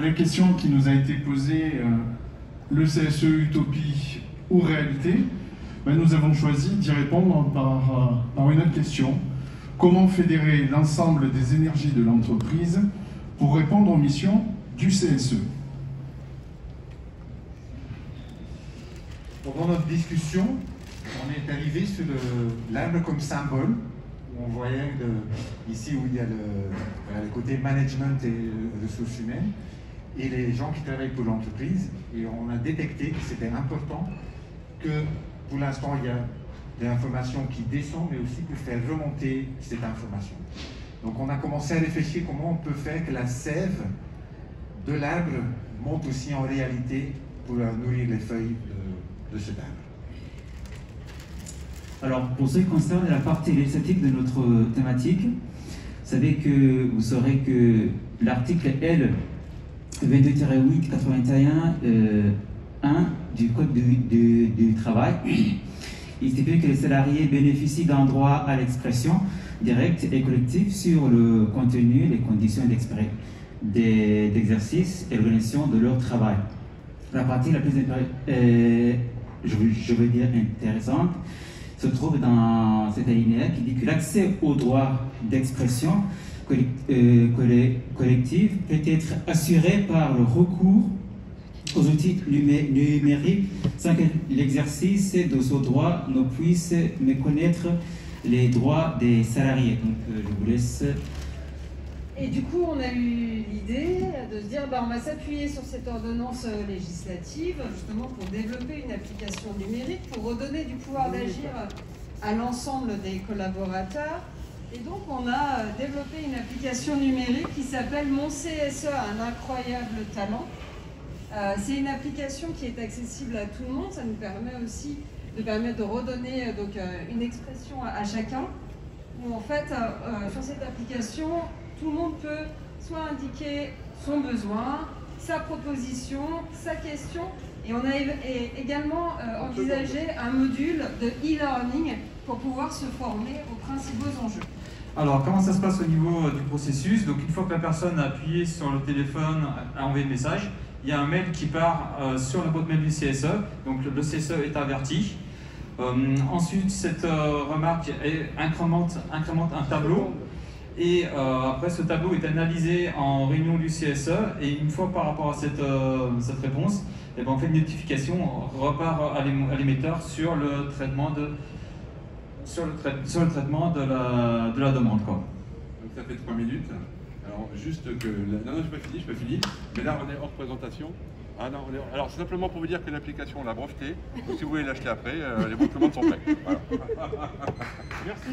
la question qui nous a été posée, le CSE utopie ou réalité, nous avons choisi d'y répondre par une autre question. Comment fédérer l'ensemble des énergies de l'entreprise pour répondre aux missions du CSE? Pendant notre discussion, on est arrivé sur l'arbre comme symbole. On voyait ici où il y a le côté management et ressources humaines et les gens qui travaillent pour l'entreprise. Et on a détecté que c'était important que pour l'instant il y a des informations qui descendent, mais aussi pour faire remonter cette information. Donc on a commencé à réfléchir comment on peut faire que la sève de l'arbre monte aussi en réalité pour nourrir les feuilles de cet arbre. Alors, pour ce qui concerne la partie législative de notre thématique, vous saurez que l'article L 22-8-81 du Code du travail, il stipule que les salariés bénéficient d'un droit à l'expression directe et collective sur le contenu, les conditions d'exercice et l'organisation de leur travail. La partie la plus intéressante se trouve dans cet alinéa qui dit que l'accès au droit d'expression collective peut être assuré par le recours aux outils numériques sans que l'exercice de ce droit ne puisse méconnaître les droits des salariés. Donc je vous laisse. Et du coup, on a eu l'idée de se dire, on va s'appuyer sur cette ordonnance législative, justement pour développer une application numérique, pour redonner du pouvoir d'agir à l'ensemble des collaborateurs. Et donc, on a développé une application numérique qui s'appelle Mon CSE a un incroyable talent. C'est une application qui est accessible à tout le monde. Ça nous permet aussi de redonner une expression à chacun. Où en fait, sur cette application, tout le monde peut soit indiquer son besoin, sa proposition, sa question, et on a également envisagé un module de e-learning pour pouvoir se former aux principaux enjeux. Alors, comment ça se passe au niveau du processus? Donc, une fois que la personne a appuyé sur le téléphone, a envoyé le message, il y a un mail qui part sur la boîte mail du CSE, donc le CSE est averti. Ensuite, cette remarque incrémente un tableau. Et après, ce tableau est analysé en réunion du CSE, et une fois par rapport à cette réponse, on fait une notification, on repart à l'émetteur sur le traitement de la demande. Quoi. Donc ça fait 3 minutes. Alors juste que... Non, je n'ai pas fini. Mais là, on est hors présentation. Ah non, alors c'est simplement pour vous dire que l'application, on l'a brevetée. Donc si vous voulez l'acheter après, les brevetements sont prêts. Voilà. Merci.